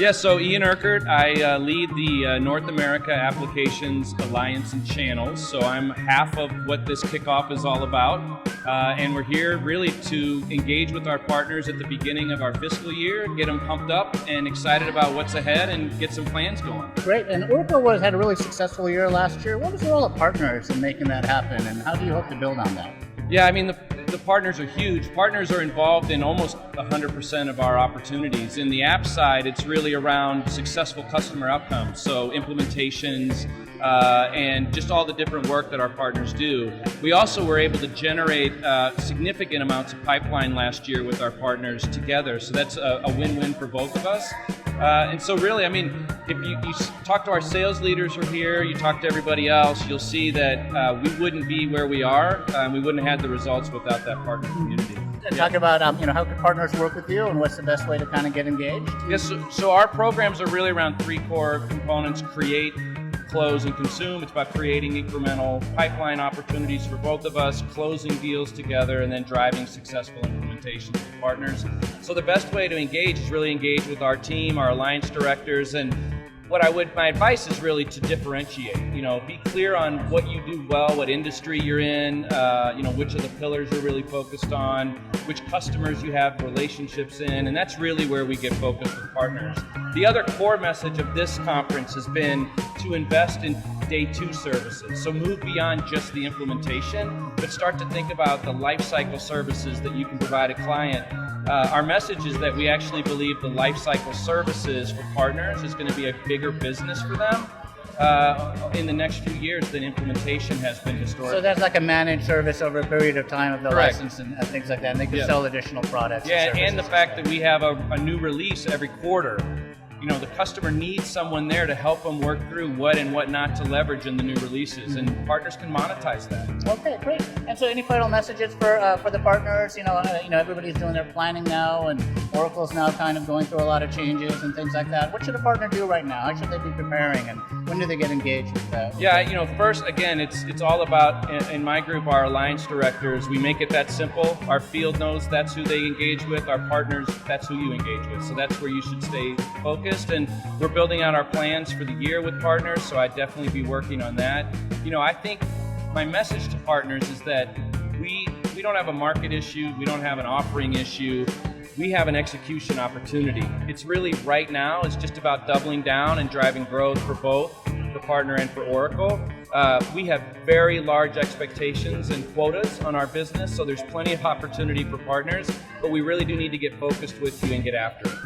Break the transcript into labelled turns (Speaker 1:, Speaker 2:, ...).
Speaker 1: Yeah, so Iain Urquardt, I lead the North America Applications Alliance and Channels, so I'm half of what this kickoff is all about. And we're here really to engage with our partners at the beginning of our fiscal year, get them pumped up and excited about what's ahead and get some plans going.
Speaker 2: Great, and Urquardt had a really successful year last year. What was the role of partners in making that happen, and how do you hope to build on that?
Speaker 1: Yeah, I mean, the partners are huge. Partners are involved in almost 100% of our opportunities. In the app side, it's really around successful customer outcomes, so implementations and just all the different work that our partners do. We also were able to generate significant amounts of pipeline last year with our partners together, so that's a win-win for both of us. And so really, I mean, if you talk to our sales leaders who are here, you talk to everybody else, you'll see that we wouldn't be where we are, we wouldn't have had the results without that partner community.
Speaker 2: Talk about how can partners work with you, and what's the best way to kind of get engaged?
Speaker 1: Yes, so our programs are really around three core components: create, close, and consume. It's about creating incremental pipeline opportunities for both of us, closing deals together, and then driving successful implementations with partners. So the best way to engage is really engage with our team, our alliance directors, and my advice is really to differentiate. Be clear on what you do well, what industry you're in, which of the pillars you're really focused on, which customers you have relationships in, and that's really where we get focused with partners. The other core message of this conference has been to invest in day two services. So move beyond just the implementation, but start to think about the lifecycle services that you can provide a client. Our message is that we actually believe the lifecycle services for partners is going to be a bigger business for them in the next few years than implementation has been historically.
Speaker 2: So that's like a managed service over a period of time of the
Speaker 1: Correct.
Speaker 2: license and things like that, and they can sell additional products.
Speaker 1: Yeah, and the fact that we have a new release every quarter. The customer needs someone there to help them work through what and what not to leverage in the new releases, and partners can monetize that.
Speaker 2: Okay, great. And so, any final messages for the partners? Everybody's doing their planning now, and Oracle's now kind of going through a lot of changes and things like that. What should a partner do right now? How should they be preparing, and when do they get engaged with that?
Speaker 1: Yeah, first, again, it's all about, in my group, our alliance directors. We make it that simple. Our field knows that's who they engage with. Our partners, that's who you engage with. So that's where you should stay focused. And we're building out our plans for the year with partners, so I'd definitely be working on that. I think my message to partners is that we don't have a market issue, we don't have an offering issue, we have an execution opportunity. It's really right now, it's just about doubling down and driving growth for both the partner and for Oracle. We have very large expectations and quotas on our business, so there's plenty of opportunity for partners, but we really do need to get focused with you and get after it.